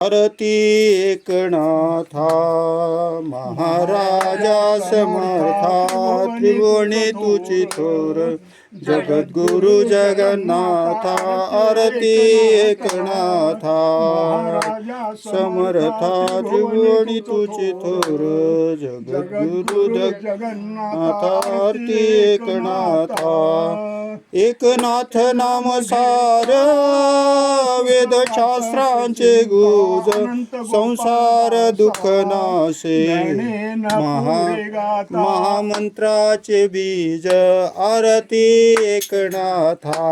आरती एकनाथा महाराजा समर्था त्रिभुवने तुझी थोर जगद्गुरु जगन्नाथा आरती एकनाथा समर्था त्रिभुवने तुझी थोर जगद्गुरु जगन्नाथा आरती एकनाथा एकनाथ नाम सार वेदशास्त्रांचे गुज संसार दुःख नाशे महामंत्राचे बीज आरती एकनाथा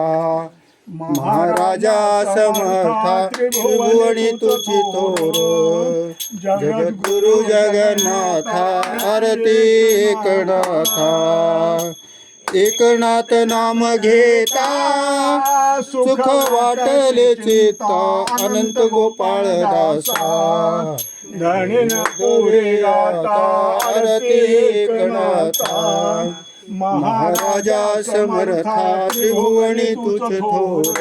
महाराजा समर्था त्रिभुवनी तुझी थोर जगद्गुरु जगन्नाथा आरती एकनाथा एकनाथ नाम घेता सुख वाटले चित्ता अनंत गोपाळ दासा धनिन पुढे आता आरती एकनाथा महाराजा समर्था त्रिभुवनी तुझ थोर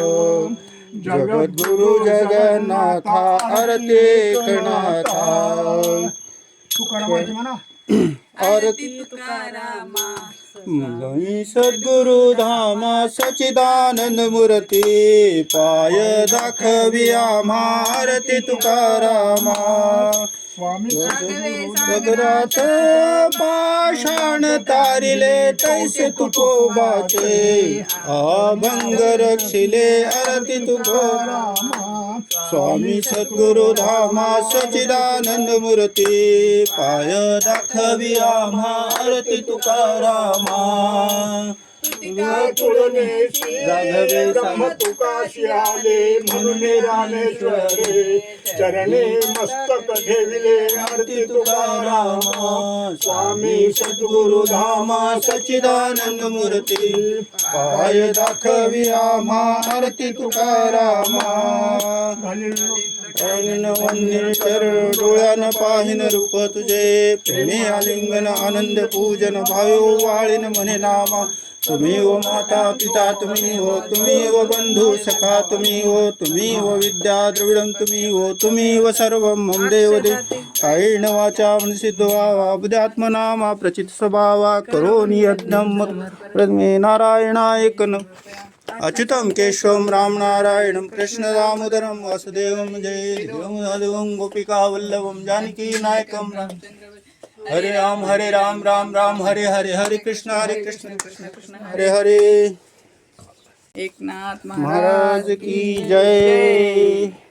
जगद्गुरु जगन्नाथा आरती एकनाथा आरती तुकारामा सद्गुरु धामा सच्चिदानंद मूर्ती पाय दाखवी आम्हा आरती तुकारामा सगरात पाषाण तारिले तैसे तुकोबाचे अभंग रक्षिले आरती तुकारामा स्वामी सद्गुरु धामा सच्चिदानंद मूर्ती पाय दाखवी आम्हा आरती तुकारामा राघवे ब्रह्म तुकाशी आले म्हणून रामेश्वरे चरणे मस्तक ठेविले आरती तुकारामा स्वामी सद्गुरु धामा सच्चिदानंद मूर्ती पाय दाखवी आम्हा आरती तुकारामा वन्य चरण डोळ्यानं पाहिन रूप तुझे प्रेमे आलिंगन आनंद पूजन भायो वाळीन म्हणे नामा तुम्ही व माता पिता तुम्ही व बंधू सखा तुम्ही व विद्या द्रविडं तुम्ही व सर्वं मम देवदे कायेन वाचा मनसिद्ध्वा बुद्ध्यात्मनामा प्रचित स्वभावा करोमि यज्ञं प्रथमे नारायणायकन अच्युतं केशवं रामनारायणं कृष्ण दामोदरं वासुदेवं जय देवं गोपिका वल्लभं जानकी नायकं हरे राम राम राम हरे हरे हरे कृष्ण हरे हरे एकनाथ महाराज की जय।